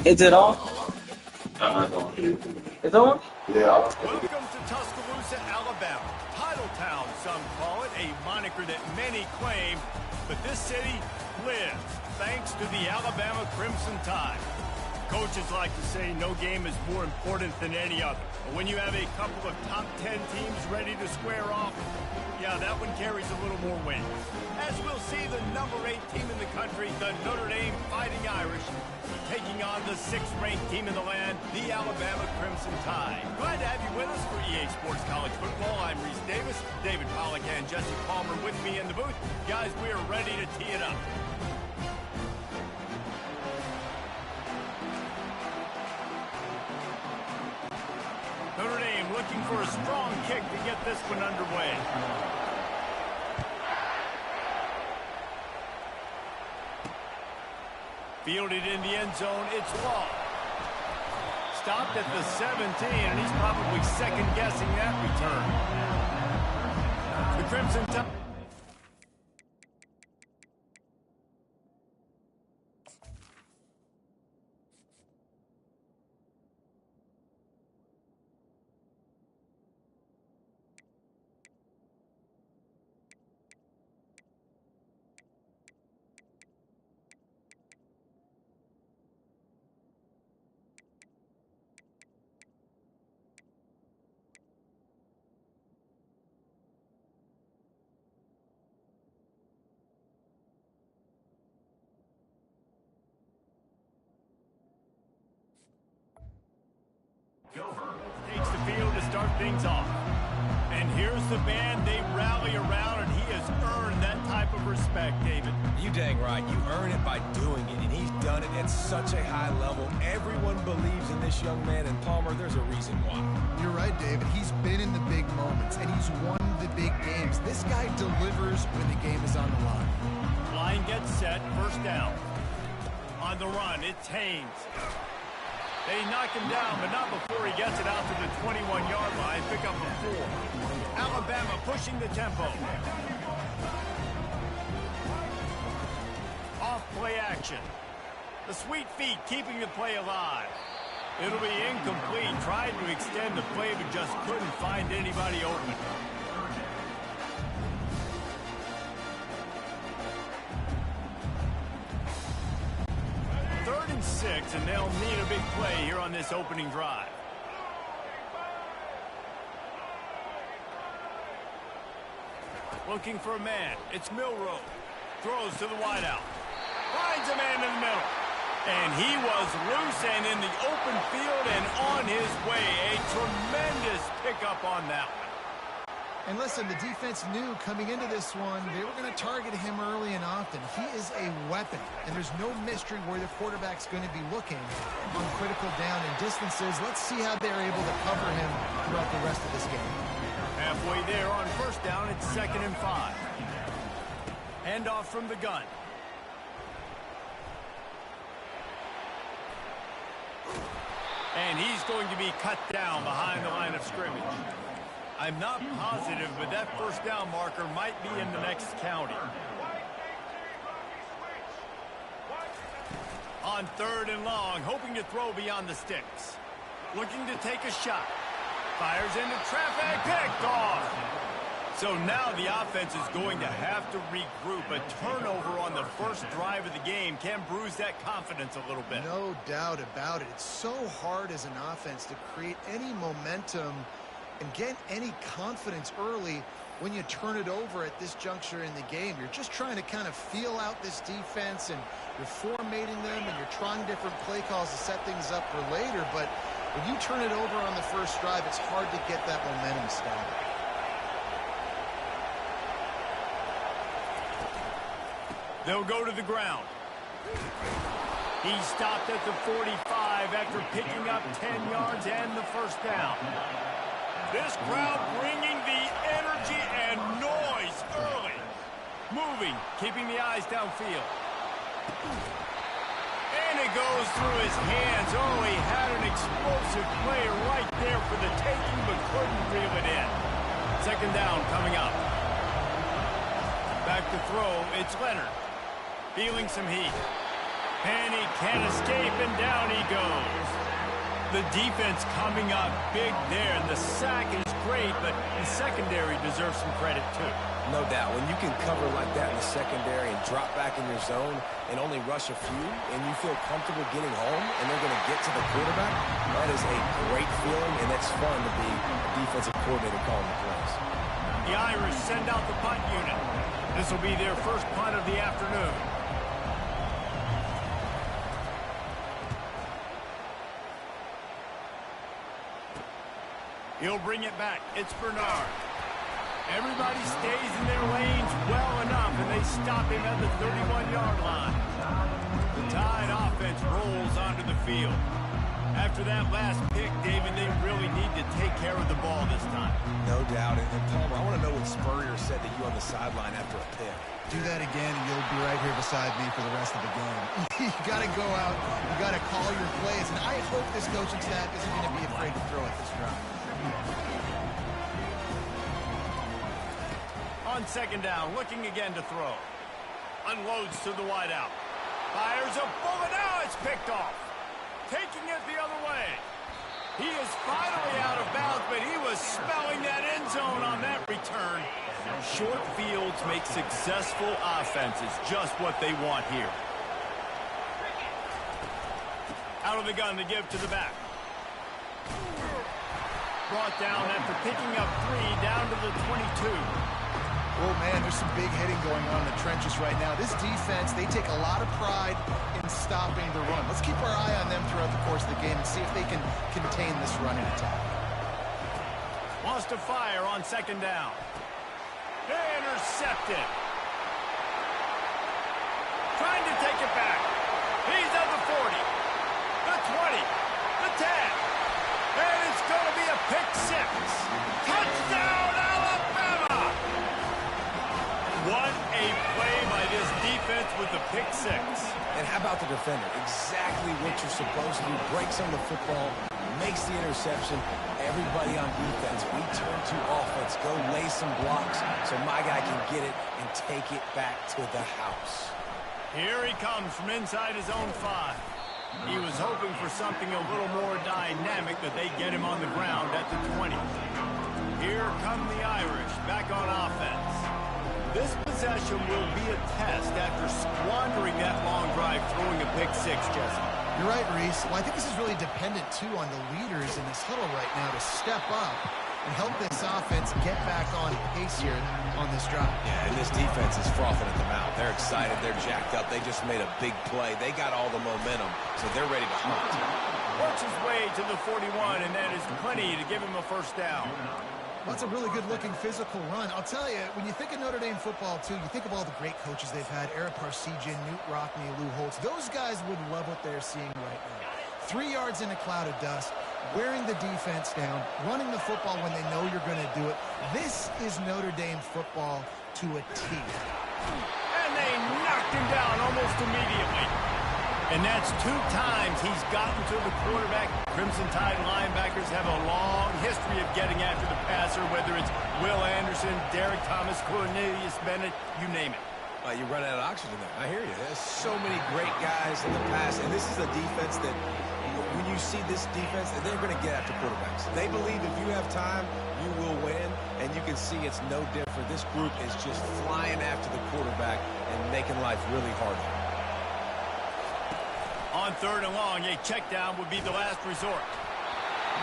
Is it on? It's on? Yeah. Welcome to Tuscaloosa, Alabama. Title Town, some call it, a moniker that many claim, but this city lives thanks to the Alabama Crimson Tide. Coaches like to say no game is more important than any other. But when you have a couple of top 10 teams ready to square off, yeah, that one carries a little more weight. As we'll see, the number 8 team in the country, the Notre Dame Fighting Irish, taking on the 6th-ranked team in the land, the Alabama Crimson Tide. Glad to have you with us for EA Sports College Football. I'm Reese Davis, David Pollack and Jesse Palmer with me in the booth. Guys, we are ready to tee it up. Notre Dame looking for a strong kick to get this one underway. Fielded in the end zone, it's long. Stopped at the 17, and he's probably second-guessing that return. The Crimson Tide. Takes the field to start things off. And here's the band they rally around, and he has earned that type of respect, David. You dang right. You earn it by doing it, and he's done it at such a high level. Everyone believes in this young man, and Palmer, there's a reason why. You're right, David. He's been in the big moments, and he's won the big games. This guy delivers when the game is on the line. Line gets set, first down. On the run, it's Haynes. They knock him down, but not before he gets it out to the 21-yard line. Pick up a 4. Alabama pushing the tempo. Off play action. The sweet feet keeping the play alive. It'll be incomplete. Tried to extend the play, but just couldn't find anybody open. Third and 6, and they'll need a big play here on this opening drive. Looking for a man. It's Milroe. Throws to the wideout. Finds a man in the middle. And he was loose and in the open field and on his way. A tremendous pickup on that one. And listen, the defense knew coming into this one, they were going to target him early and often. He is a weapon, and there's no mystery where the quarterback's going to be looking on critical down and distances. Let's see how they're able to cover him throughout the rest of this game. Halfway there on first down, it's 2nd and 5. Handoff from the gun. And he's going to be cut down behind the line of scrimmage. I'm not positive, but that first down marker might be in the next county. On 3rd and long, hoping to throw beyond the sticks. Looking to take a shot. Fires into traffic, picked off. So now the offense is going to have to regroup. A turnover on the first drive of the game can bruise that confidence a little bit. No doubt about it. It's so hard as an offense to create any momentum and get any confidence early when you turn it over at this juncture in the game. You're just trying to kind of feel out this defense, and you're formatting them, and you're trying different play calls to set things up for later. But when you turn it over on the first drive, it's hard to get that momentum started. They'll go to the ground. He stopped at the 45 after picking up 10 yards and the first down. This crowd bringing the energy and noise early. Moving, keeping the eyes downfield. And it goes through his hands. Oh, he had an explosive player right there for the taking, but couldn't reel it in. 2nd down coming up. Back to throw, it's Leonard. Feeling some heat. And he can't escape. and down he goes. The defense coming up big there, and the sack is great, but the secondary deserves some credit too. No doubt. When you can cover like that in the secondary and drop back in your zone and only rush a few, and you feel comfortable getting home and they're going to get to the quarterback, that is a great feeling, and it's fun to be a defensive coordinator calling the plays. The Irish send out the punt unit. This will be their first punt of the afternoon. He'll bring it back. It's Bernard. Everybody stays in their lanes well enough, and they stop him at the 31-yard line. The Tide offense rolls onto the field. After that last pick, David, they really need to take care of the ball this time. No doubt. And Palmer, I want to know what Spurrier said to you on the sideline after a pick. Do that again, and you'll be right here beside me for the rest of the game. You got to go out. You got to call your plays, and I hope this coaching staff isn't going to be afraid to throw at this drive. On second down, looking again to throw. Unloads to the wideout. Fires a bullet. Now it's picked off. Taking it the other way. He is finally out of bounds, but he was smelling that end zone on that return. Short fields make successful offenses just what they want here. Out of the gun to give to the back. Brought down after picking up 3 down to the 22. Oh, man, there's some big hitting going on in the trenches right now. This defense, they take a lot of pride in stopping the run. Let's keep our eye on them throughout the course of the game and see if they can contain this running attack. Wants to fire on second down. Intercepted. Trying to take it back. He's at the 40, the 20, the 10. And it's going to be a pick 6. Touchdown, Alabama! What a play by this defense with the pick 6. And how about the defender? Exactly what you're supposed to do. Breaks on the football, makes the interception. Everybody on defense, we turn to offense. Go lay some blocks so my guy can get it and take it back to the house. Here he comes from inside his own 5. He was hoping for something a little more dynamic, but they get him on the ground at the 20. Here come the Irish back on offense. This possession will be a test after squandering that long drive throwing a pick 6, Jesse. You're right, Reese. Well, I think this is really dependent, too, on the leaders in this huddle right now to step up and help this offense get back on pace here on this drive. Yeah, and this defense is frothing at the mouth. They're excited. They're jacked up. They just made a big play. They got all the momentum, so they're ready to hunt. Works his way to the 41, and that is plenty to give him a first down. Well, that's a really good-looking physical run. I'll tell you, when you think of Notre Dame football, too, you think of all the great coaches they've had, Eric Parsegian, Newt Rockne, Lou Holtz. Those guys would love what they're seeing right now. 3 yards in a cloud of dust, wearing the defense down, running the football when they know you're going to do it. This is Notre Dame football to a T. And they knocked him down almost immediately. And that's 2 times he's gotten to the quarterback. Crimson Tide linebackers have a long history of getting after the passer, whether it's Will Anderson, Derek Thomas, Cornelius Bennett, you name it. You run out of oxygen there. I hear you. There's so many great guys in the past, and this is a defense that when you see this defense, they're going to get after quarterbacks. They believe if you have time, you will win, and you can see it's no different. This group is just flying after the quarterback and making life really hard on him. On 3rd and long, a check down would be the last resort.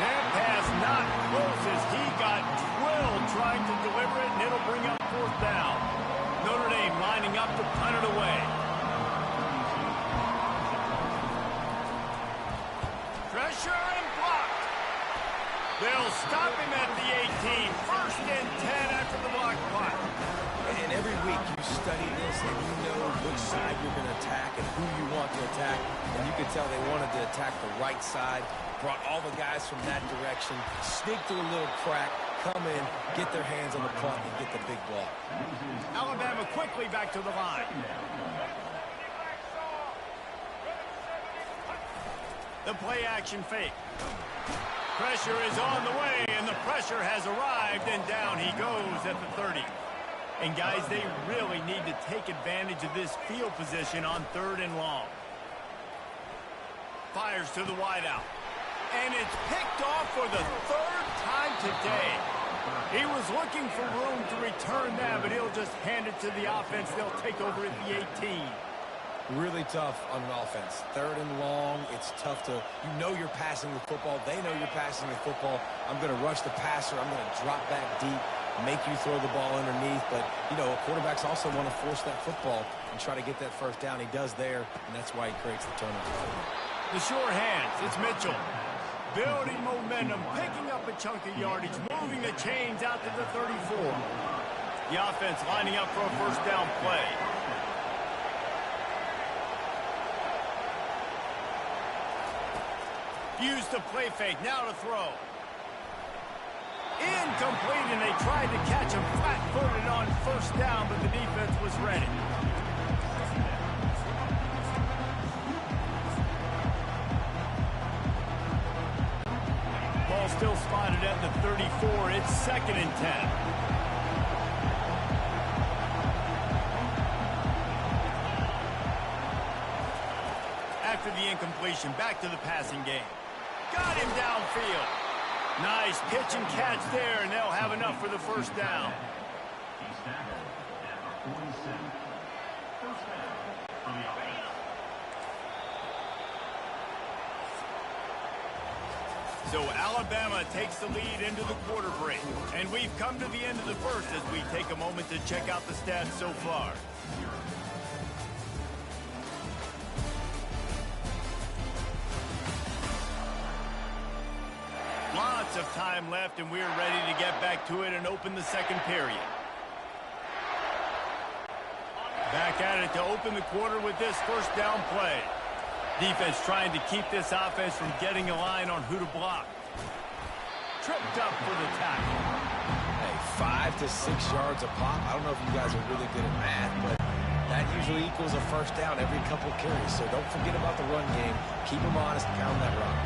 That pass not close as he got drilled trying to deliver it, and it'll bring up 4th down. Notre Dame lining up to punt it away. Pressure and blocked. They'll stop him at the 18. 1st and 10 after the block punt. And every week you study this and you know which side you're going to attack and who you want to attack. And you could tell they wanted to attack the right side, brought all the guys from that direction, sneak through a little crack, come in, get their hands on the punt, and get the big block. Alabama quickly back to the line. The play action fake. Pressure is on the way, and the pressure has arrived, and down he goes at the 30. And, guys, they really need to take advantage of this field position on 3rd and long. Fires to the wideout. And it's picked off for the third time today. He was looking for room to return that, but he'll just hand it to the offense. They'll take over at the 18. Really tough on an offense. Third and long, it's tough to, you know you're passing the football. They know you're passing the football. I'm going to rush the passer. I'm going to drop back deep, make you throw the ball underneath. But, you know, quarterbacks also want to force that football and try to get that first down. He does there, and that's why he creates the turnover. The sure hands, it's Mitchell. Building momentum, picking up a chunk of yardage, moving the chains out to the 34. The offense lining up for a first down play. Use the play fake, now to throw. Incomplete, and they tried to catch him flat-footed on first down, but the defense was ready. Ball still spotted at the 34. It's 2nd and 10. After the incompletion, back to the passing game. Got him downfield. Nice pitch and catch there, and they'll have enough for the first down. So Alabama takes the lead into the quarter break. And we've come to the end of the first as we take a moment to check out the stats so far. Lots of time left, and we're ready to get back to it and open the second period. Back at it to open the quarter with this first down play. Defense trying to keep this offense from getting a line on who to block. Tripped up for the tackle. Hey, 5 to 6 yards a pop. I don't know if you guys are really good at math, but that usually equals a first down every couple carries. So don't forget about the run game. Keep them honest, pound that rock.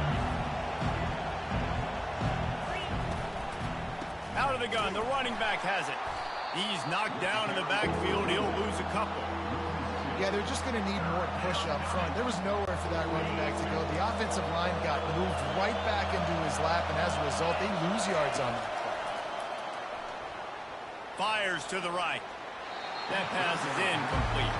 Out of the gun, the running back has it. He's knocked down in the backfield. He'll lose a couple. Yeah, they're just going to need more push up front. There was nowhere for that running back to go. The offensive line got moved right back into his lap, and as a result, they lose yards on that play. Fires to the right. That pass is incomplete.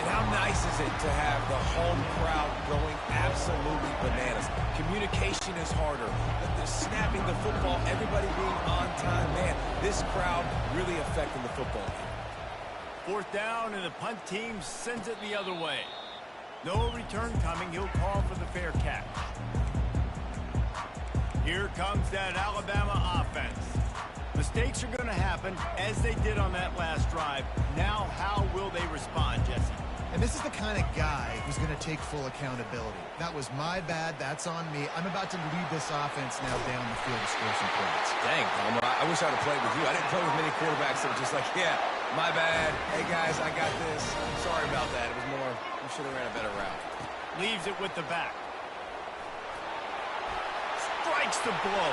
And how nice is it to have the home crowd going absolutely bananas? Communication is harder. They're snapping the football, everybody being on time. Man, this crowd really affecting the football game. Fourth down, and the punt team sends it the other way. No return coming. He'll call for the fair catch. Here comes that Alabama offense. Mistakes are going to happen, as they did on that last drive. Now, how will they respond, Jesse? And this is the kind of guy who's going to take full accountability. That was my bad. That's on me. I'm about to lead this offense now down the field to score some points. Dang, Palmer, I wish I'd have played with you. I didn't play with many quarterbacks that were just like, yeah, my bad. Hey, guys, I got this. Sorry about that. It was more, we should have ran a better route. Leaves it with the back. Strikes the blow.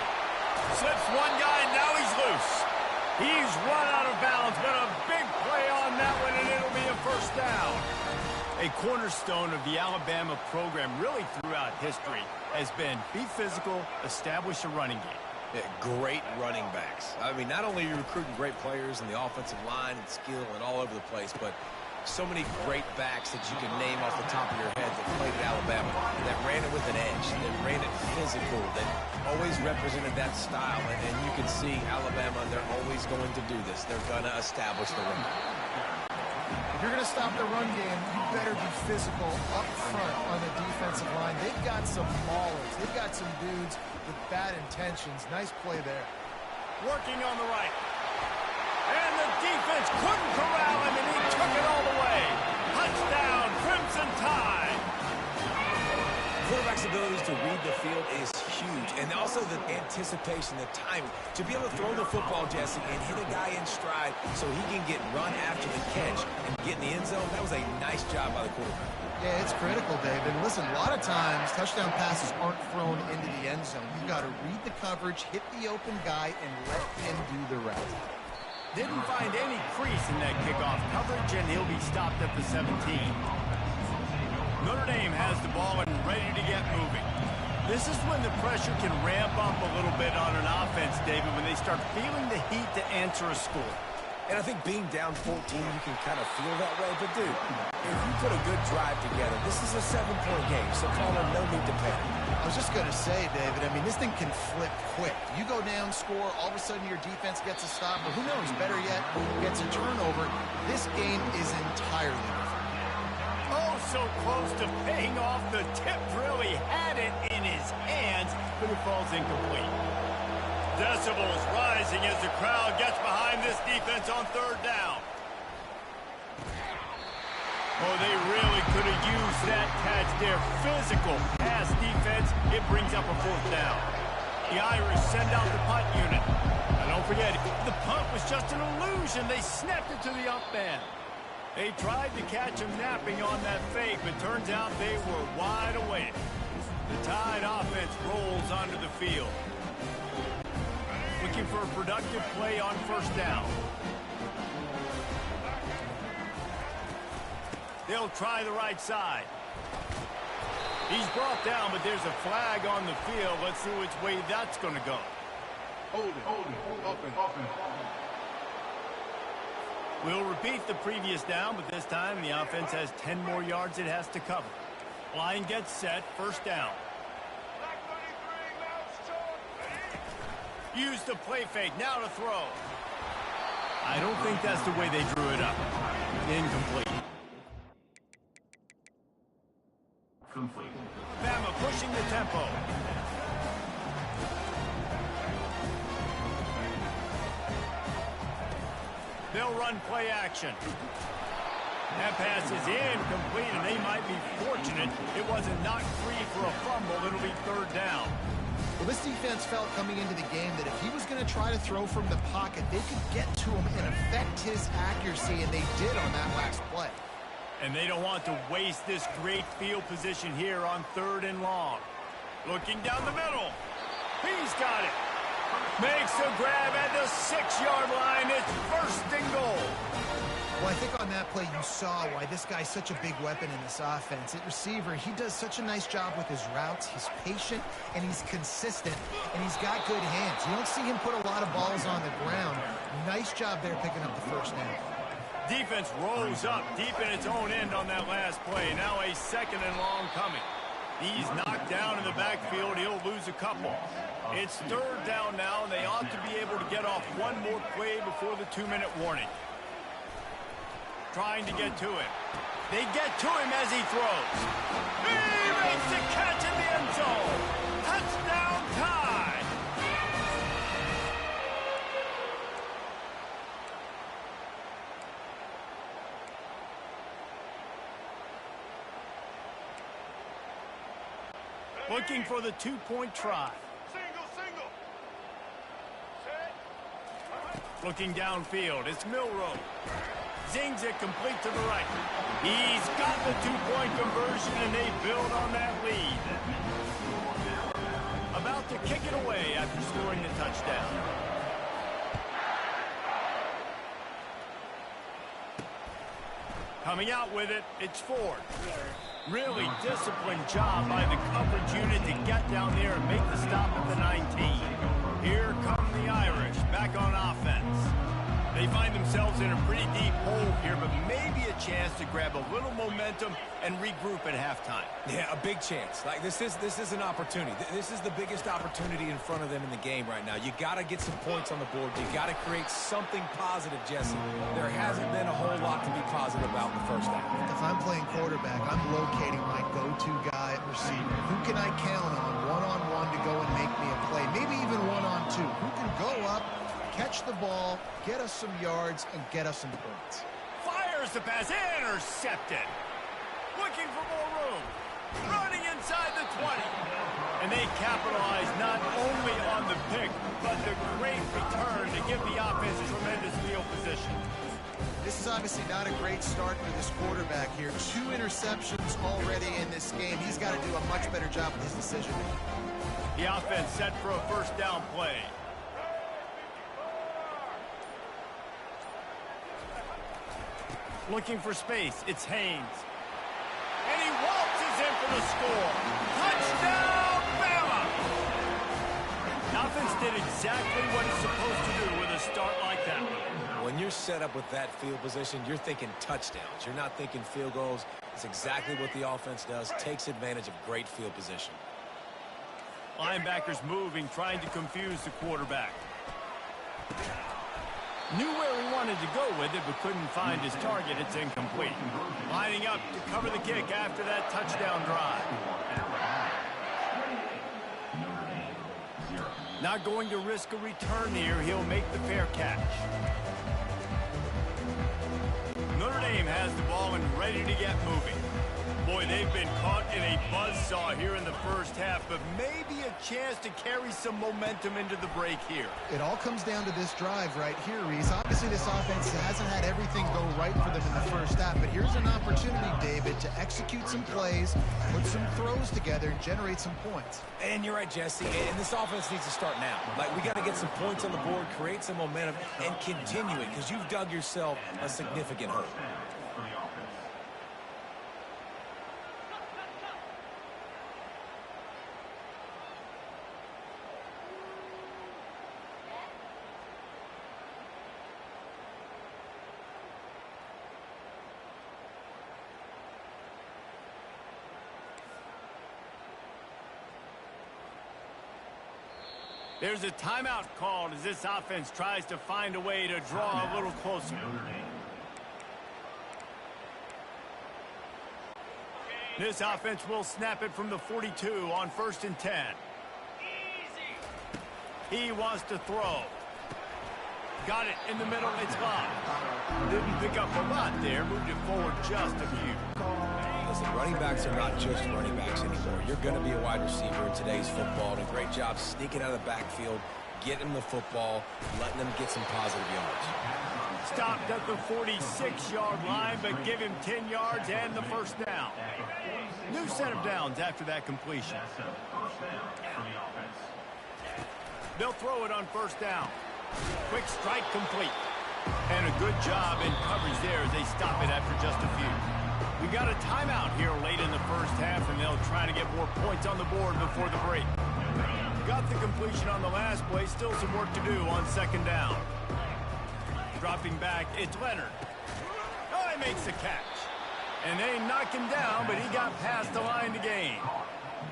Slips one guy, and now he's loose. He's run out of bounds, but a big play on that one, and it'll be a first down. A cornerstone of the Alabama program really throughout history has been be physical, establish a running game. Yeah, great running backs. I mean, not only are you recruiting great players in the offensive line and skill and all over the place, but so many great backs that you can name off the top of your head that played at Alabama, that ran it with an edge, that ran it physical, that always represented that style. And you can see Alabama, they're always going to do this. They're going to establish the run. If you're going to stop the run game, you better be physical up front on the defensive line. They've got some maulers. They've got some dudes with bad intentions. Nice play there. Working on the right. And the defense couldn't corral him, and he took it all the way. Touchdown, Crimson Tide. Quarterback's abilities to read the field is huge, and also the anticipation, the timing. To be able to throw the football, Jesse, and hit a guy in stride so he can get run after the catch and get in the end zone, that was a nice job by the quarterback. Yeah, it's critical, Dave. And listen, a lot of times, touchdown passes aren't thrown into the end zone. You've got to read the coverage, hit the open guy, and let him do the rest. Didn't find any crease in that kickoff coverage, and he'll be stopped at the 17. Notre Dame has the ball and ready to get moving. This is when the pressure can ramp up a little bit on an offense, David, when they start feeling the heat to answer a score. And I think being down 14, you can kind of feel that way. But, dude, if you put a good drive together, this is a 7-point game, so Palmer, no need to panic. I was just going to say, David, I mean, this thing can flip quick. You go down, score, all of a sudden your defense gets a stop, or who knows, better yet, gets a turnover. This game is entirely different. Oh, so close to paying off. The tip really had it in his hands, but it falls incomplete. Decibels rising as the crowd gets behind this defense on third down. Oh, they really could have used that catch there. Physical pass defense. It brings up a fourth down. The Irish send out the punt unit. And don't forget, the punt was just an illusion. They snapped it to the up man. They tried to catch him napping on that fake, but turns out they were wide awake. The Tide offense rolls onto the field. Looking for a productive play on first down. They'll try the right side. He's brought down, but there's a flag on the field. Let's see which way that's going to go. Hold it, open. We'll repeat the previous down, but this time the offense has 10 more yards it has to cover. Line gets set, first down. Use the play fake, now to throw. I don't think that's the way they drew it up. Incomplete. Bama pushing the tempo. They'll run play action. That pass is incomplete, and they might be fortunate it wasn't knocked free for a fumble. It'll be third down. Well, this defense felt coming into the game that if he was going to try to throw from the pocket, they could get to him and affect his accuracy, and they did on that last play. And they don't want to waste this great field position here on third and long. Looking down the middle. He's got it. Makes a grab at the 6-yard line. It's first and goal. Well, I think on that play you saw why this guy's such a big weapon in this offense. At receiver, he does such a nice job with his routes. He's patient, and he's consistent, and he's got good hands. You don't see him put a lot of balls on the ground. Nice job there picking up the first down. Defense rolls up deep in its own end on that last play. Now a second and long coming. He's knocked down in the backfield. He'll lose a couple. It's third down now, and they ought to be able to get off one more play before the 2-minute warning. Trying to get to him. They get to him as he throws. He makes the catch in the end zone. Touchdown Tide. Looking for the 2-point try. Single. Set. Looking downfield, it's Milroe. Zings it complete to the right. He's got the 2-point conversion, and they build on that lead. About to kick it away after scoring the touchdown. Coming out with it, it's Ford. Really disciplined job by the coverage unit to get down there and make the stop at the 19. Here come the Irish back on offense. They find themselves in a pretty deep hole here, but maybe a chance to grab a little momentum and regroup at halftime. Yeah, a big chance. Like this is an opportunity. This is the biggest opportunity in front of them in the game right now. You got to get some points on the board. You got to create something positive, Jesse. There hasn't been a whole lot to be positive about in the first half. If I'm playing quarterback, I'm locating my go-to guy at receiver. Who can I count on one-on-one to go and make me a play? Maybe even one-on-two. Who can go up, catch the ball, get us some yards, and get us some points? Fires the pass, intercepted. Looking for more room. Running inside the 20. And they capitalize not only on the pick, but the great return to give the offense tremendous field position. This is obviously not a great start for this quarterback here. 2 interceptions already in this game. He's got to do a much better job with his decision making. The offense set for a first down play. Looking for space, it's Haynes. And he waltzes in for the score. Touchdown, Bama! The offense did exactly what it's supposed to do with a start like that. When you're set up with that field position, you're thinking touchdowns. You're not thinking field goals. It's exactly what the offense does. Takes advantage of great field position. Linebackers moving, trying to confuse the quarterback. Knew where he wanted to go with it, but couldn't find his target. It's incomplete. Lining up to cover the kick after that touchdown drive. Not going to risk a return here. He'll make the fair catch. Notre Dame has the ball and ready to get moving. Boy, they've been caught in a buzzsaw here in the first half, but maybe a chance to carry some momentum into the break here. It all comes down to this drive right here, Reese. Obviously, this offense hasn't had everything go right for them in the first half, but here's an opportunity, David, to execute some plays, put some throws together, and generate some points. And you're right, Jesse, and this offense needs to start now. Like, we got to get some points on the board, create some momentum, and continue it, because you've dug yourself a significant hole. There's a timeout called as this offense tries to find a way to draw a little closer. This offense will snap it from the 42 on 1st and 10. He wants to throw. Got it in the middle. It's locked. Didn't pick up a lot there. Moved it forward just a few. Listen, running backs are not just running backs anymore. You're going to be a wide receiver in today's football. And a great job sneaking out of the backfield, getting the football, letting them get some positive yards. Stopped at the 46-yard line, but give him 10 yards and the first down. New set of downs after that completion. They'll throw it on 1st down. Quick strike complete. And a good job in coverage there as they stop it after just a few. We got a timeout here late in the first half, and they'll try to get more points on the board before the break. Got the completion on the last play. Still some work to do on 2nd down. Dropping back, it's Leonard. Oh, he makes the catch. And they knock him down, but he got past the line to gain.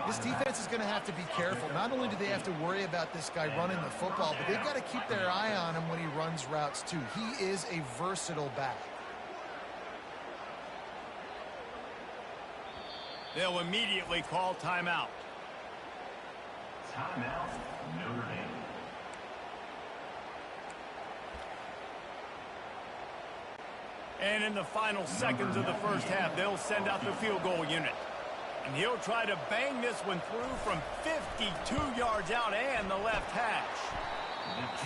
This defense is going to have to be careful. Not only do they have to worry about this guy running the football, but they've got to keep their eye on him when he runs routes, too. He is a versatile back. They'll immediately call timeout. Timeout, Notre Dame. And in the final seconds of the first half, they'll send out the field goal unit. And he'll try to bang this one through from 52 yards out and the left hash.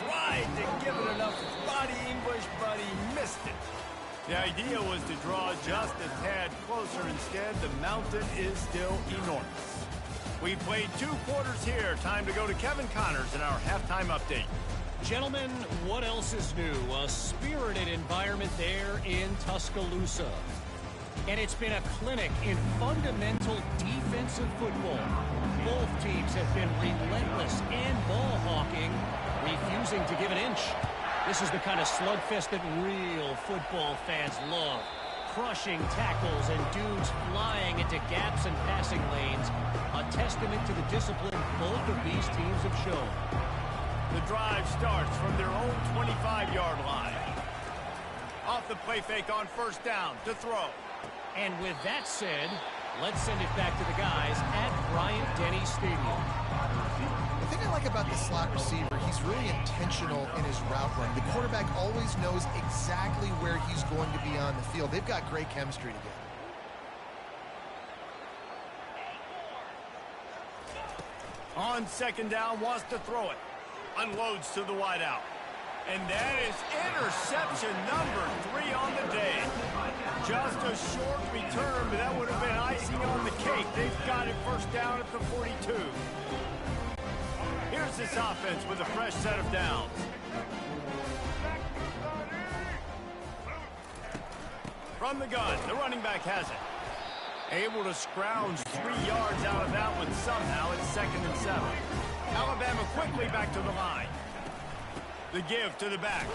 Tried to give it enough body English, but he missed it. The idea was to draw just a tad closer. Instead, the mountain is still enormous. We played 2 quarters here. Time to go to Kevin Connors in our halftime update. Gentlemen, what else is new? A spirited environment there in Tuscaloosa. And it's been a clinic in fundamental defensive football. Both teams have been relentless and ball hawking, refusing to give an inch. This is the kind of slugfest that real football fans love. Crushing tackles and dudes flying into gaps and passing lanes. A testament to the discipline both of these teams have shown. The drive starts from their own 25-yard line. Off the play fake on 1st down to throw. And with that said, let's send it back to the guys at Bryant-Denny Stadium. The thing I like about the slot receiver, he's really intentional in his route run. The quarterback always knows exactly where he's going to be on the field. They've got great chemistry together. On 2nd down, wants to throw it. Unloads to the wideout. And that is interception number 3 on the day. Just a short return, but that would have been icing on the cake. They've got it 1st down at the 42. Here's this offense with a fresh set of downs. From the gun, the running back has it. Able to scrounge 3 yards out of that one somehow. It's 2nd and 7. Alabama quickly back to the line. The give to the back.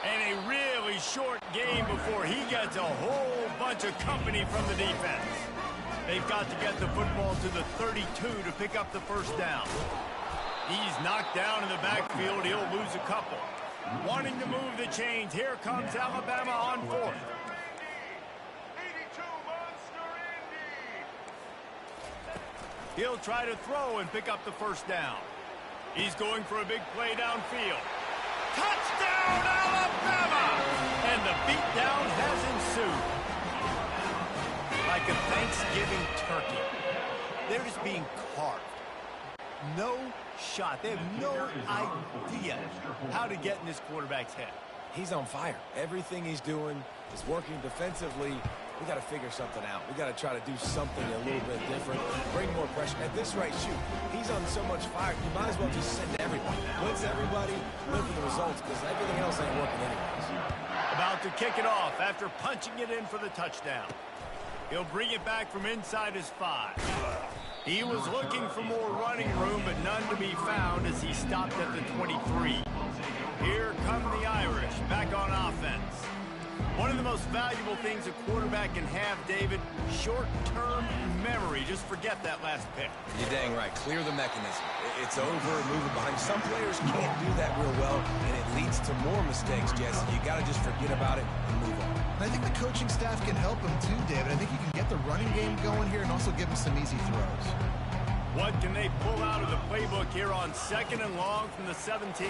And a really short game before he gets a whole bunch of company from the defense. They've got to get the football to the 32 to pick up the first down. He's knocked down in the backfield. He'll lose a couple. Wanting to move the chains. Here comes Alabama on 4th. He'll try to throw and pick up the first down. He's going for a big play downfield. Touchdown, Alabama! And the beatdown has ensued. Like a Thanksgiving turkey. They're just being carved. No shot. They have no idea how to get in this quarterback's head. He's on fire. Everything he's doing is working defensively. We got to figure something out. We got to try to do something a little bit different. Bring more pressure. At this rate, shoot, he's on so much fire. You might as well just send everybody. Blitz everybody, look for the results, because everything else ain't working anyways. About to kick it off after punching it in for the touchdown. He'll bring it back from inside his 5. He was looking for more running room, but none to be found as he stopped at the 23. Here come the Irish, back on offense. One of the most valuable things a quarterback can have, David, short-term memory. Just forget that last pick. You're dang right. Clear the mechanism. It's over, moving behind. Some players can't do that real well, and it leads to more mistakes, Jesse. You got to just forget about it and move on. And I think the coaching staff can help him too, David. I think you can get the running game going here and also give him some easy throws. What can they pull out of the playbook here on 2nd and long from the 17?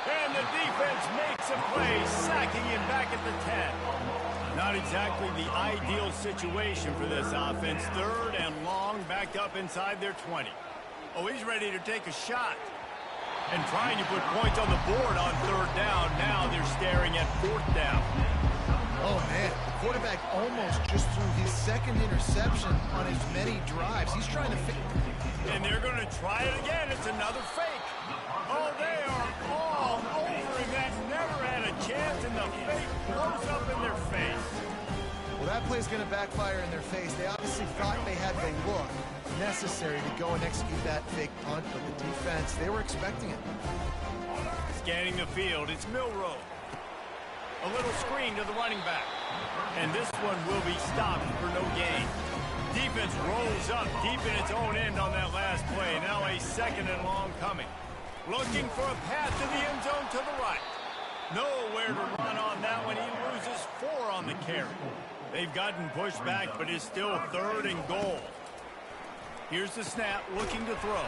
And the defense makes a play, sacking him back at the 10. Not exactly the ideal situation for this offense. 3rd and long, back up inside their 20. Oh, he's ready to take a shot. And trying to put points on the board on 3rd down. Now they're staring at 4th down. Oh, man. The quarterback almost just threw his 2nd interception on as many drives. He's trying to and they're going to try it again. It's another fake. Oh, they are all over him. That never had a chance, and the fake blows up in their face. Well, that play's going to backfire in their face. They obviously thought they had the look necessary to go and execute that fake punt, but the defense, they were expecting it. Scanning the field, it's Milroe. A little screen to the running back. And this one will be stopped for no gain. Defense rolls up deep in its own end on that last play. Now a 2nd and long coming. Looking for a path to the end zone to the right. Nowhere to run on that one. He loses 4 on the carry. They've gotten pushed back, but it's still 3rd and goal. Here's the snap, looking to throw.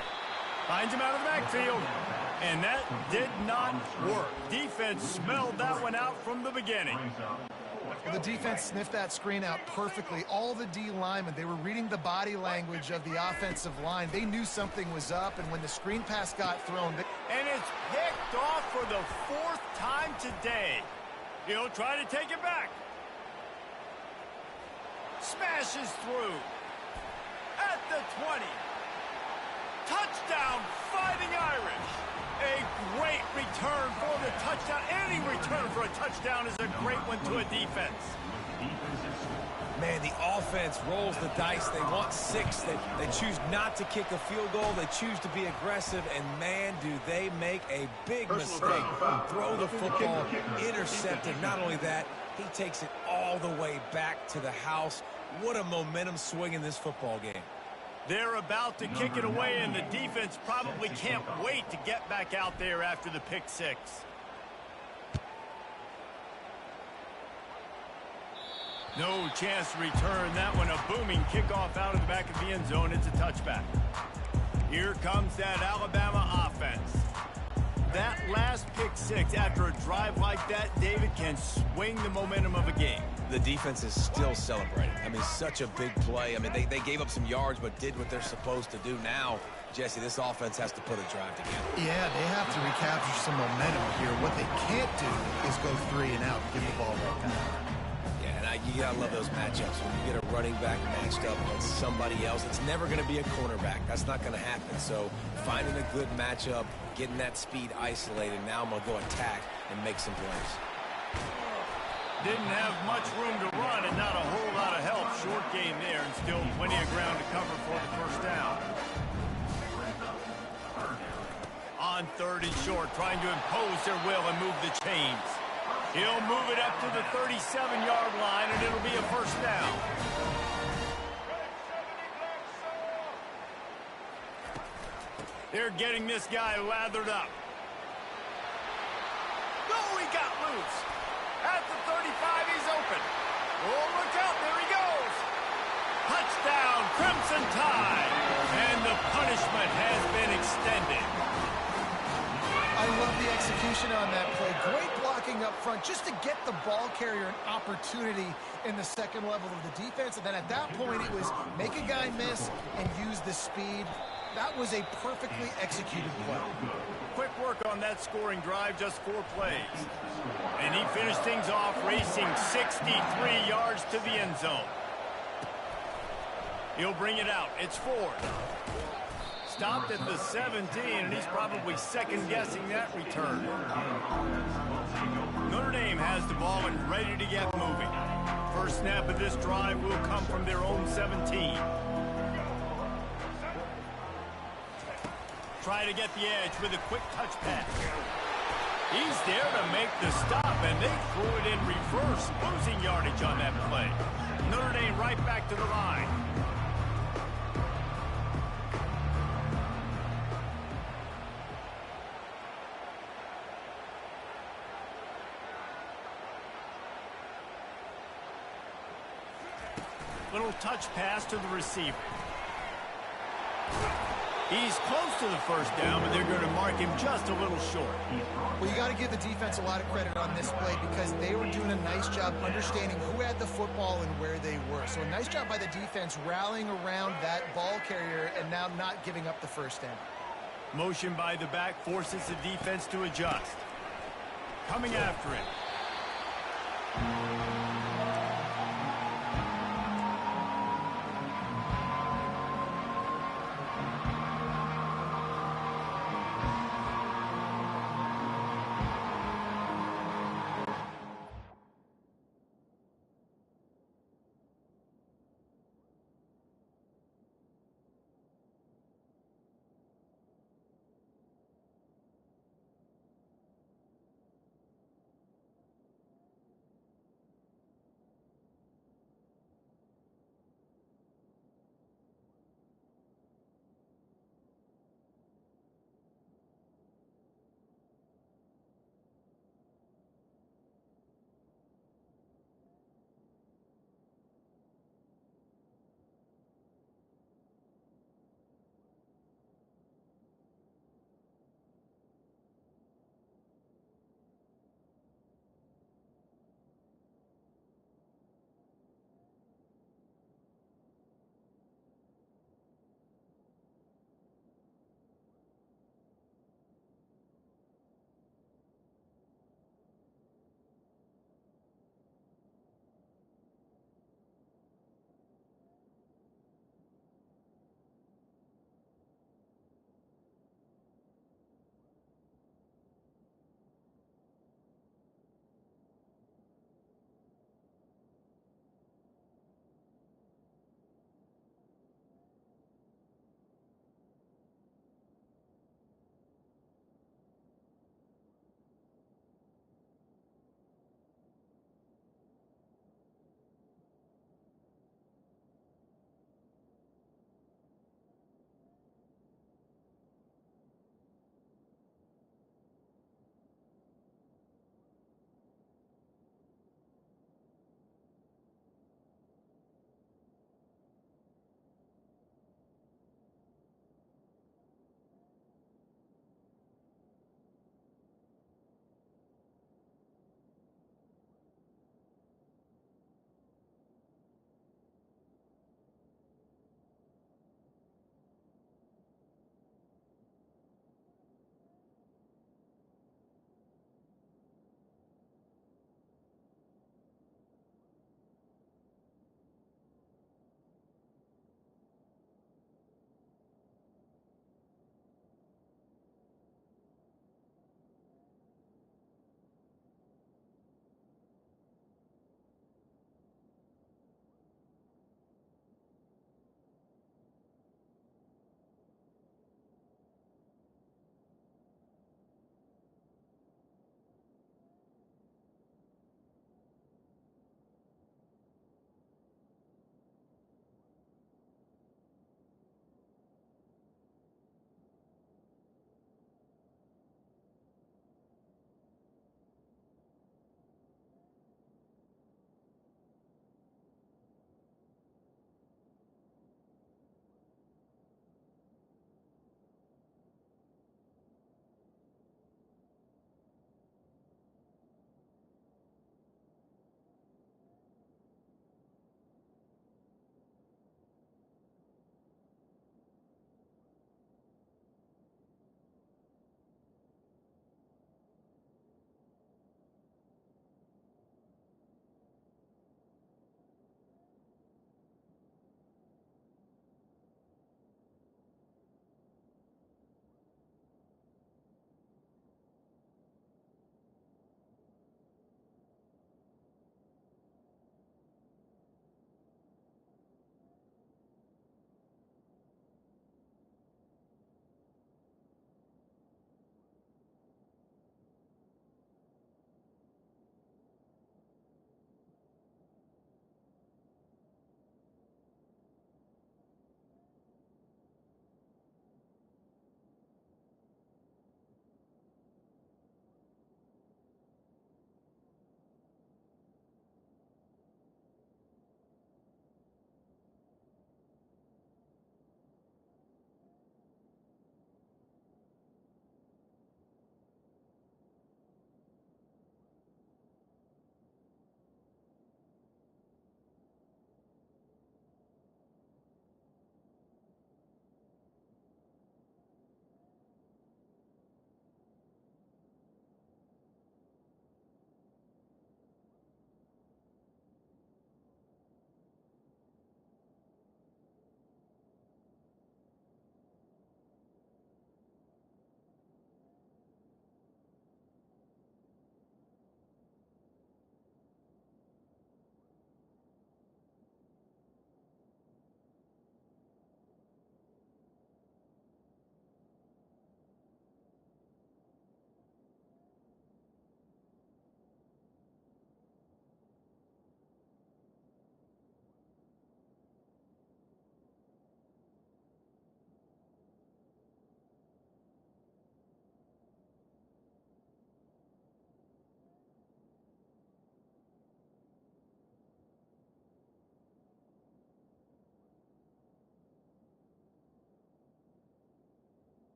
Finds him out of the backfield. And that did not work. Defense smelled that one out from the beginning. The defense sniffed that screen out perfectly. All the D linemen, they were reading the body language of the offensive line. They knew something was up, and when the screen pass got thrown... And it's picked off for the 4th time today. He'll try to take it back. Smashes through. At the 20. Touchdown, Fighting Irish. A great return for the touchdown. Any return for a touchdown is a great one to a defense. Man, the offense rolls the dice. They want 6. They choose not to kick a field goal. They choose to be aggressive. And, man, do they make a big mistake. Throw the football, intercepted. Not only that, he takes it all the way back to the house. What a momentum swing in this football game. They're about to kick it away, and the defense probably can't wait to get back out there after the pick 6. No chance to return that one. A booming kickoff out of the back of the end zone. It's a touchback. Here comes that Alabama offense. That last pick 6 after a drive like that, David, can swing the momentum of a game. The defense is still celebrating. I mean, such a big play. I mean, they gave up some yards but did what they're supposed to do. Now, Jesse, this offense has to put a drive together. Yeah, they have to recapture some momentum here. What they can't do is go 3 and out and give the ball right back. Yeah, and you gotta love those matchups. When you get a running back matched up against somebody else, it's never going to be a cornerback. That's not going to happen. So finding a good matchup, getting that speed isolated, now I'm going to go attack and make some plays. Didn't have much room to run and not a whole lot of help. Short game there and still plenty of ground to cover for the first down. On 3rd and short, trying to impose their will and move the chains. He'll move it up to the 37-yard line, and it'll be a first down. They're getting this guy lathered up. No, he got loose. At the 35, he's open. Oh, look out, there he goes. Touchdown, Crimson Tide. And the punishment has been extended. I love the execution on that play. Great blocking up front just to get the ball carrier an opportunity in the second level of the defense. And then at that point, it was make a guy miss and use the speed. That was a perfectly executed play. Quick work on that scoring drive, just 4 plays. And he finished things off racing 63 yards to the end zone. He'll bring it out. It's 4th. Stopped at the 17, and he's probably second-guessing that return. Notre Dame has the ball and ready to get moving. First snap of this drive will come from their own 17. Try to get the edge with a quick touch pass. He's there to make the stop, and they threw it in reverse, losing yardage on that play. Notre Dame right back to the line. Little touch pass to the receiver. He's close to the first down, but they're going to mark him just a little short. Well, you got to give the defense a lot of credit on this play because they were doing a nice job understanding who had the football and where they were. So a nice job by the defense rallying around that ball carrier and now not giving up the first down. Motion by the back forces the defense to adjust. Coming after it.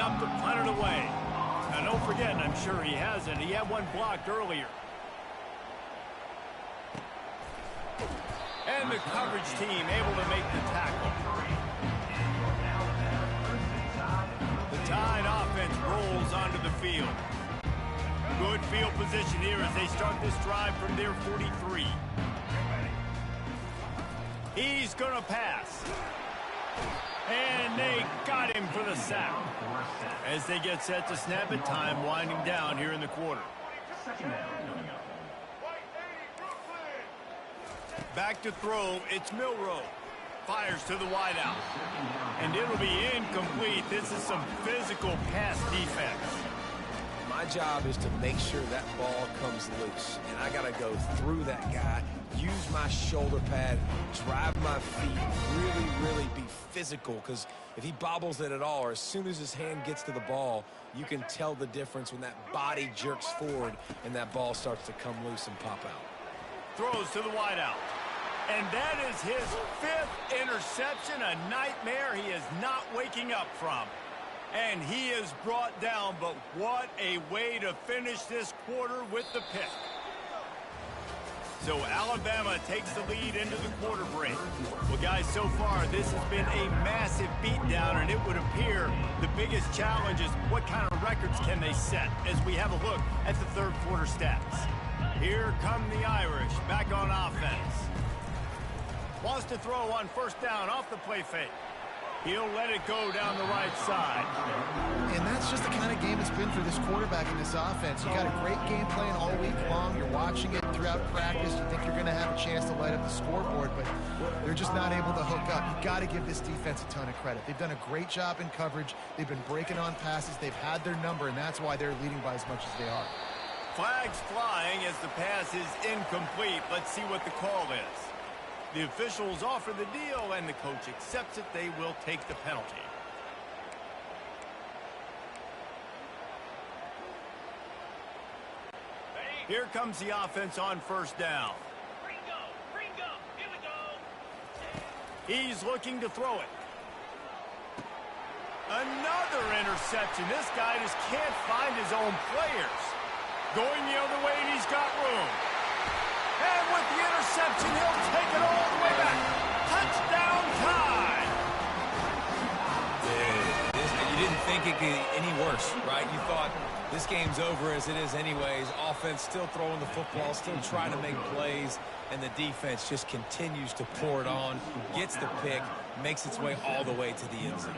lining up to punt it away. Now, don't forget, and I'm sure he hasn't, he had one blocked earlier. And the coverage team able to make the tackle. The Tide offense rolls onto the field. Good field position here as they start this drive from their 43. He's going to pass. And they got him for the sack. As they get set to snap it, time winding down here in the quarter. Back to throw, it's Milroe. Fires to the wideout. And it'll be incomplete. This is some physical pass defense. My job is to make sure that ball comes loose. And I got to go through that guy, use my shoulder pad, drive my feet, really be physical. Because if he bobbles it at all, or as soon as his hand gets to the ball, you can tell the difference when that body jerks forward and that ball starts to come loose and pop out. Throws to the wideout. And that is his 5th interception, a nightmare he is not waking up from. And he is brought down, but what a way to finish this quarter with the pick. So Alabama takes the lead into the quarter break. Well, guys, so far this has been a massive beatdown, and it would appear the biggest challenge is what kind of records can they set as we have a look at the third quarter stats. Here come the Irish back on offense. Wants to throw on first down off the play fake. He'll let it go down the right side. And that's just the kind of game it's been for this quarterback in this offense. You got a great game plan all week long. You're watching it throughout practice. You think you're going to have a chance to light up the scoreboard, but they're just not able to hook up. You got to give this defense a ton of credit. They've done a great job in coverage. They've been breaking on passes. They've had their number, and that's why they're leading by as much as they are. Flags flying as the pass is incomplete. Let's see what the call is. The officials offer the deal, and the coach accepts it. They will take the penalty. Here comes the offense on first down. Ringo, here we go. He's looking to throw it. Another interception. This guy just can't find his own players. Going the other way, and he's got room. And with the interception, he'll take it all the way back. Touchdown Tide! You didn't think it could get any worse, right? You thought this game's over as it is anyways. Offense still throwing the football, still trying to make plays, and the defense just continues to pour it on, gets the pick, makes its way all the way to the end zone.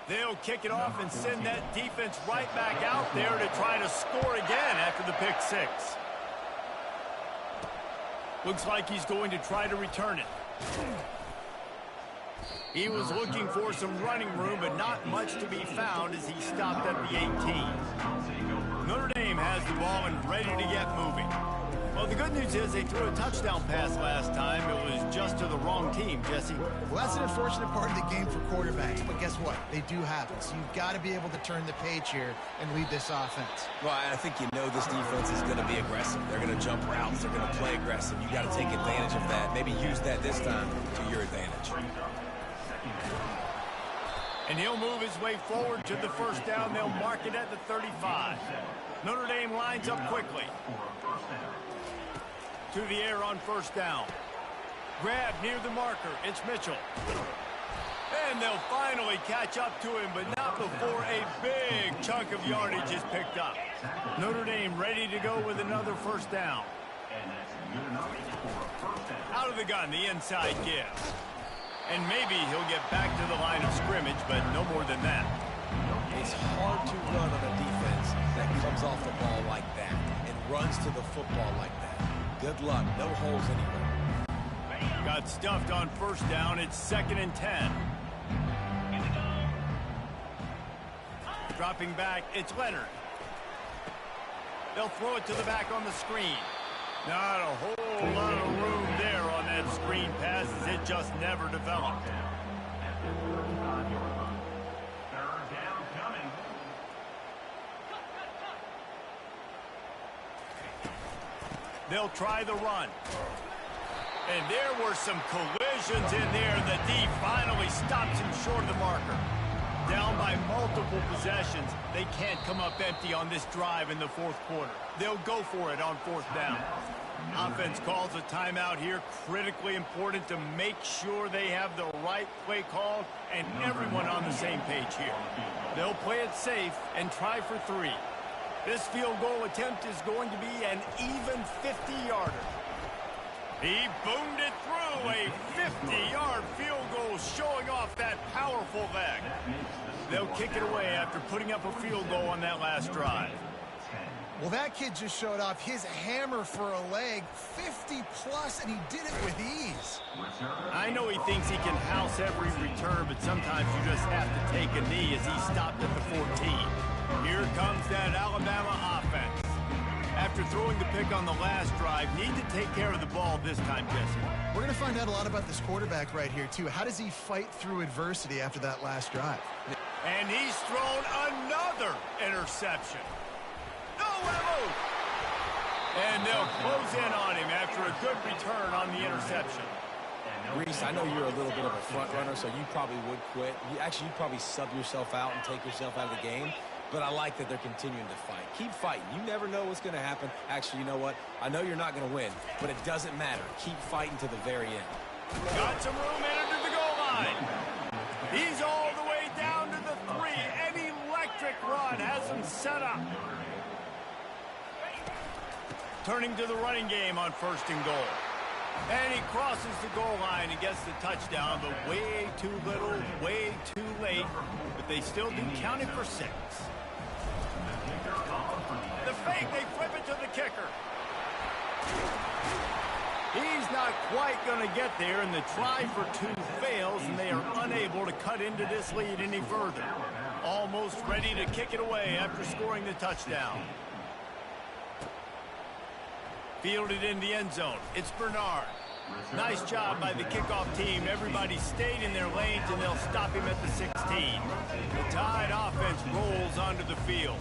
They'll kick it off and send that defense right back out there to try to score again after the pick six. Looks like he's going to try to return it. He was looking for some running room, but not much to be found as he stopped at the 18. Notre Dame has the ball and ready to get moving. Well, the good news is they threw a touchdown pass last time. It was just to the wrong team, Jesse. Well, that's an unfortunate part of the game for quarterbacks, but guess what? They do happen. So you've got to be able to turn the page here and lead this offense. Well, I think you know this defense is going to be aggressive. They're going to jump routes. They're going to play aggressive. You got to take advantage of that. Maybe use that this time to your advantage. And he'll move his way forward to the first down. They'll mark it at the 35. Notre Dame lines up quickly. To the air on first down. Grab near the marker. It's Mitchell. And they'll finally catch up to him, but not before a big chunk of yardage is picked up. Notre Dame ready to go with another first down. Out of the gun, the inside give. And maybe he'll get back to the line of scrimmage, but no more than that. It's hard to run on a defense that comes off the ball like that and runs to the football like that. Good luck. No holes anywhere. Got stuffed on first down. It's 2nd and 10. Dropping back, it's Leonard. They'll throw it to the back on the screen. Not a whole lot of room there on that screen pass as it just never developed. They'll try the run. And there were some collisions in there. The D finally stops him short of the marker. Down by multiple possessions, they can't come up empty on this drive in the fourth quarter. They'll go for it on fourth down. Offense calls a timeout here. Critically important to make sure they have the right play called and everyone on the same page here. They'll play it safe and try for 3. This field goal attempt is going to be an even 50-yarder. He boomed it through. A 50-yard field goal showing off that powerful leg. They'll kick it away after putting up a field goal on that last drive. Well, that kid just showed off his hammer for a leg, 50-plus, and he did it with ease. I know he thinks he can house every return, but sometimes you just have to take a knee as he stopped at the 14. Here comes that Alabama offense. After throwing the pick on the last drive, need to take care of the ball this time, Jesse. We're going to find out a lot about this quarterback right here, too. How does he fight through adversity after that last drive? And he's thrown another interception. No-way! And they'll close in on him after a good return on the interception. Reese, I know you're a little bit of a front runner, so you probably would quit. You'd probably sub yourself out and take yourself out of the game. But I like that they're continuing to fight. Keep fighting. You never know what's going to happen. Actually, you know what? I know you're not going to win, but it doesn't matter. Keep fighting to the very end. Got some room in under the goal line. He's all the way down to the 3. An electric run has him set up. Turning to the running game on 1st and goal. And he crosses the goal line and gets the touchdown, but way too little, way too late. But they still do count it for 6. The fake, they flip it to the kicker. He's not quite going to get there, and the try for 2 fails, and they are unable to cut into this lead any further. Almost ready to kick it away after scoring the touchdown. Fielded in the end zone. It's Bernard. Nice job by the kickoff team. Everybody stayed in their lanes, and they'll stop him at the 16. The Tide offense rolls onto the field.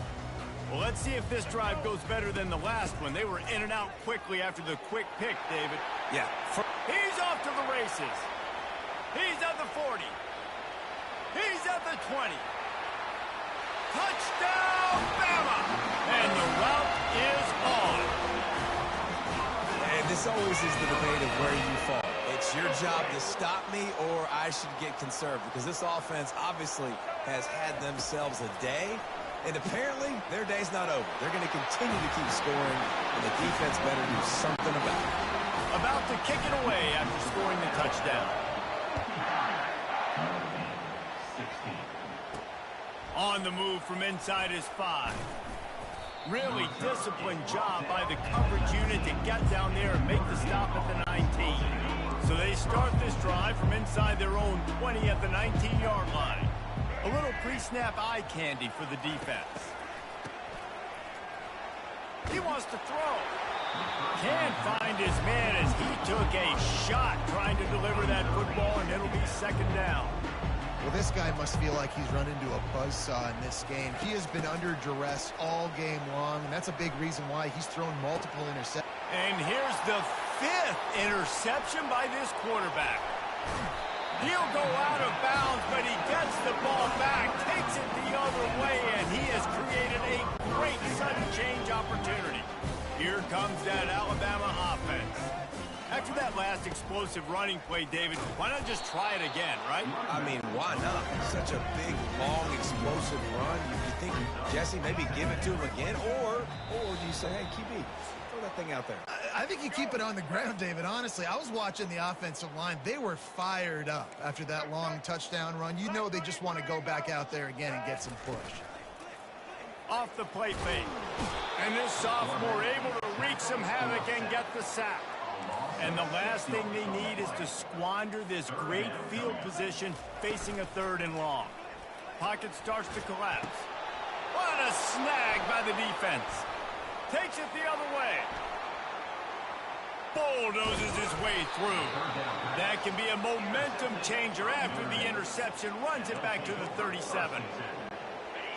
Well, let's see if this drive goes better than the last one. They were in and out quickly after the quick pick, David. Yeah. He's off to the races. He's at the 40. He's at the 20. Touchdown, Bama! And the route is on. This always is the debate of where you fall. It's your job to stop me or I should get conserved, because this offense obviously has had themselves a day, and apparently their day's not over. They're going to continue to keep scoring, and the defense better do something about it. About to kick it away after scoring the touchdown. On the move from inside his 5. Really disciplined job by the coverage unit to get down there and make the stop at the 19. So they start this drive from inside their own 20 at the 19-yard line. A little pre-snap eye candy for the defense. He wants to throw. Can't find his man as he took a shot trying to deliver that football, and it'll be 2nd down. Well, this guy must feel like he's run into a buzzsaw in this game. He has been under duress all game long, and that's a big reason why he's thrown multiple interceptions. And here's the 5th interception by this quarterback. He'll go out of bounds, but he gets the ball back, takes it the other way, and he has created a great sudden change opportunity. Here comes that Alabama offense. After that last explosive running play, David, why not just try it again, right? I mean, why not? Such a big, long, explosive run. You think, Jesse, maybe give it to him again, or do you say, hey, QB, throw that thing out there? I think you keep it on the ground, David. Honestly, I was watching the offensive line. They were fired up after that long touchdown run. You know they just want to go back out there again and get some push. Off the play fake. And this sophomore able to wreak some havoc and get the sack. And the last thing they need is to squander this great field position facing a 3rd and long. Pocket starts to collapse. What a snag by the defense. Takes it the other way. Bulldozes his way through. That can be a momentum changer after the interception. Runs it back to the 37.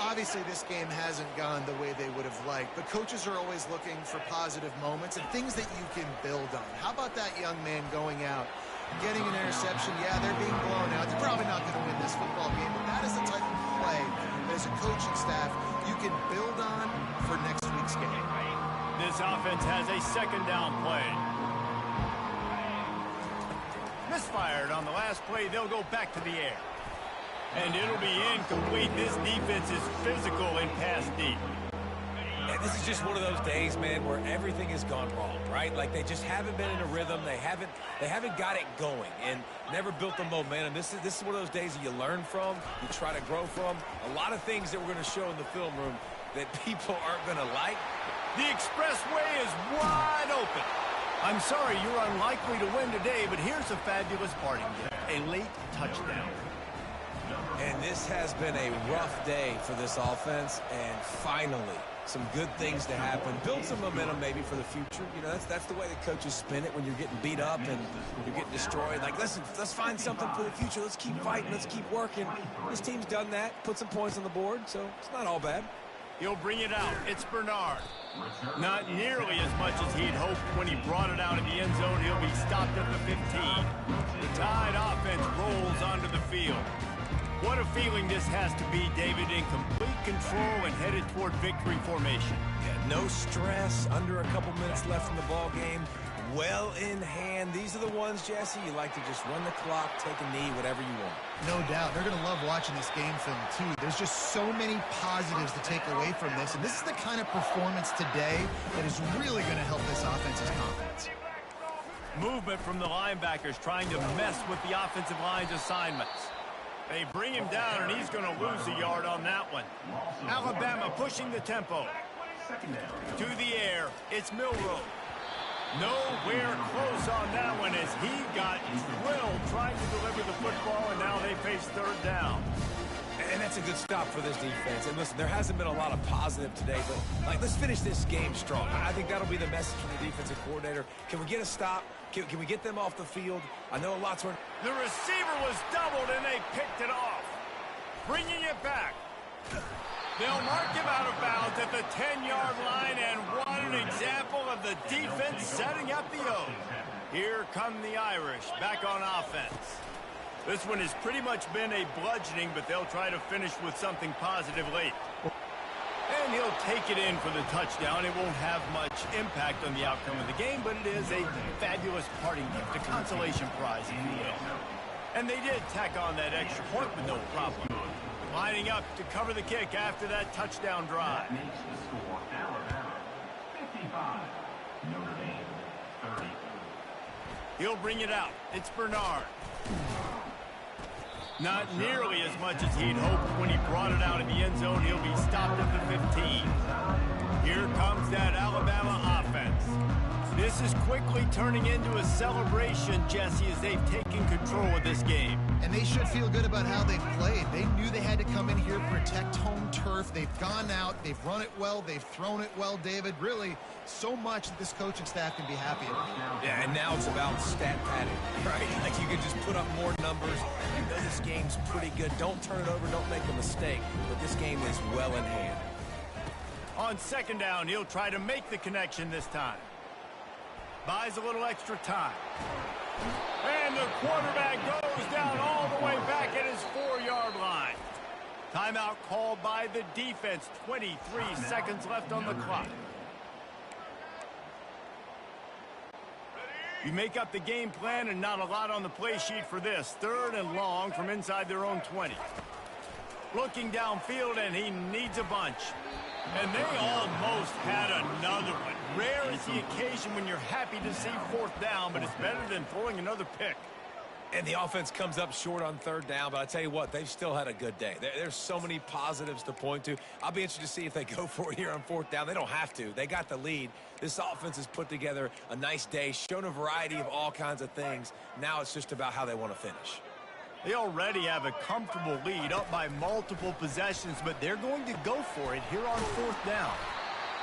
Obviously, this game hasn't gone the way they would have liked, but coaches are always looking for positive moments and things that you can build on. How about that young man going out, getting an interception? Yeah, they're being blown out. They're probably not going to win this football game, but that is the type of play that as a coaching staff you can build on for next week's game. This offense has a second down play. Misfired on the last play. They'll go back to the air. And it'll be incomplete. This defense is physical in pass deep. And this is just one of those days, man, where everything has gone wrong, right? Like they just haven't been in a rhythm. They haven't got it going and never built the momentum. This is one of those days that you learn from, you try to grow from. A lot of things that we're going to show in the film room that people aren't going to like. The expressway is wide open. I'm sorry you're unlikely to win today, but here's a fabulous parting gift. A late touchdown. And this has been a rough day for this offense, and finally, some good things to happen. Build some momentum maybe for the future. You know, that's the way the coaches spin it when you're getting beat up and you're getting destroyed. Like, listen, let's find something for the future. Let's keep fighting. Let's keep working. This team's done that, put some points on the board, so it's not all bad. He'll bring it out. It's Bernard. Not nearly as much as he'd hoped when he brought it out of the end zone. He'll be stopped at the 15. The Tide offense rolls onto the field. What a feeling this has to be, David, in complete control and headed toward victory formation. Yeah, no stress, under a couple minutes left in the ball game, well in hand. These are the ones, Jesse, you like to just run the clock, take a knee, whatever you want. No doubt. They're going to love watching this game film, too. There's just so many positives to take away from this, and this is the kind of performance today that is really going to help this offense's confidence. Movement from the linebackers trying to mess with the offensive line's assignments. They bring him down, and he's going to lose a yard on that one. Alabama pushing the tempo. To the air, it's Milroe. Nowhere close on that one as he got drilled trying to deliver the football, and now they face third down. And that's a good stop for this defense. And listen, there hasn't been a lot of positive today, but like, let's finish this game strong. I think that'll be the message from the defensive coordinator. Can we get a stop? Can we get them off the field? I know a lot's... The receiver was doubled, and they picked it off. Bringing it back. They'll mark him out of bounds at the 10-yard line, and what an example of the defense setting up the O. Here come the Irish back on offense. This one has pretty much been a bludgeoning, but they'll try to finish with something positive late. And he'll take it in for the touchdown. It won't have much impact on the outcome of the game, but it is a fabulous parting gift, a consolation prize, if you will. And they did tack on that extra point with no problem. Lining up to cover the kick after that touchdown drive. He'll bring it out. It's Bernard. Not nearly as much as he'd hoped when he brought it out of the end zone. He'll be stopped at the 15. Here comes that Alabama offense. This is quickly turning into a celebration, Jesse, as they've taken control of this game. And they should feel good about how they've played. They knew they had to come in here, protect home turf. They've gone out, they've run it well, they've thrown it well, David. Really, so much that this coaching staff can be happy about. Yeah, and now it's about stat padding, right? Like you can just put up more numbers. You know this game's pretty good. Don't turn it over, don't make a mistake. But this game is well in hand. On second down, he'll try to make the connection this time. Buys a little extra time. And the quarterback goes down all the way back at his 4-yard line. Timeout called by the defense. 23 seconds left on the clock. You make up the game plan and not a lot on the play sheet for this. Third and long from inside their own 20. Looking downfield, and he needs a bunch. And they almost had another one. Rare is the occasion when you're happy to see fourth down, but it's better than throwing another pick. And the offense comes up short on third down, but I tell you what, they've still had a good day. There's so many positives to point to. I'll be interested to see if they go for it here on fourth down. They don't have to. They got the lead. This offense has put together a nice day, shown a variety of all kinds of things. Now it's just about how they want to finish. They already have a comfortable lead up by multiple possessions, but they're going to go for it here on fourth down.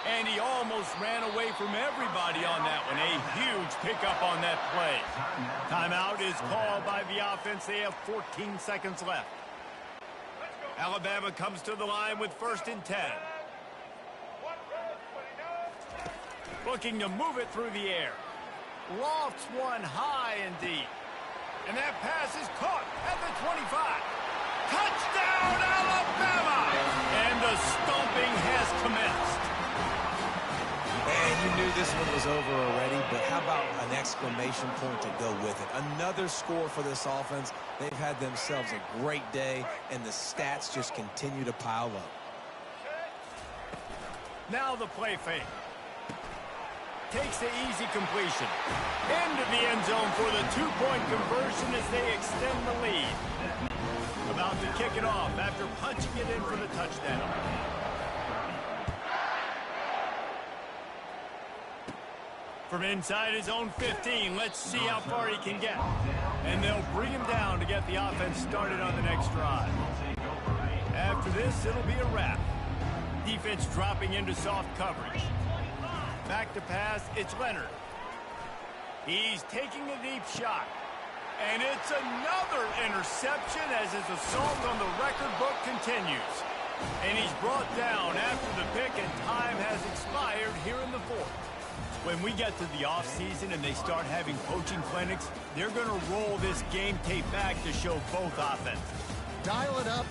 And he almost ran away from everybody on that one. A huge pickup on that play. Timeout is called by the offense. They have 14 seconds left. Alabama comes to the line with 1st and 10. Looking to move it through the air. Lofts one high and deep. And that pass is caught at the 25. Touchdown, Alabama! And the stomping has commenced. And you knew this one was over already, but how about an exclamation point to go with it? Another score for this offense. They've had themselves a great day, and the stats just continue to pile up. Now the play fake. Takes the easy completion. Into the end zone for the 2-point conversion as they extend the lead. About to kick it off after punching it in for the touchdown. From inside his own 15, let's see how far he can get. And they'll bring him down to get the offense started on the next drive. After this, it'll be a wrap. Defense dropping into soft coverage. Back to pass, it's Leonard. He's taking a deep shot. And it's another interception as his assault on the record book continues. And he's brought down after the pick, and time has expired here in the 4th. When we get to the offseason and they start having coaching clinics, they're going to roll this game tape back to show both offenses. Dial it up.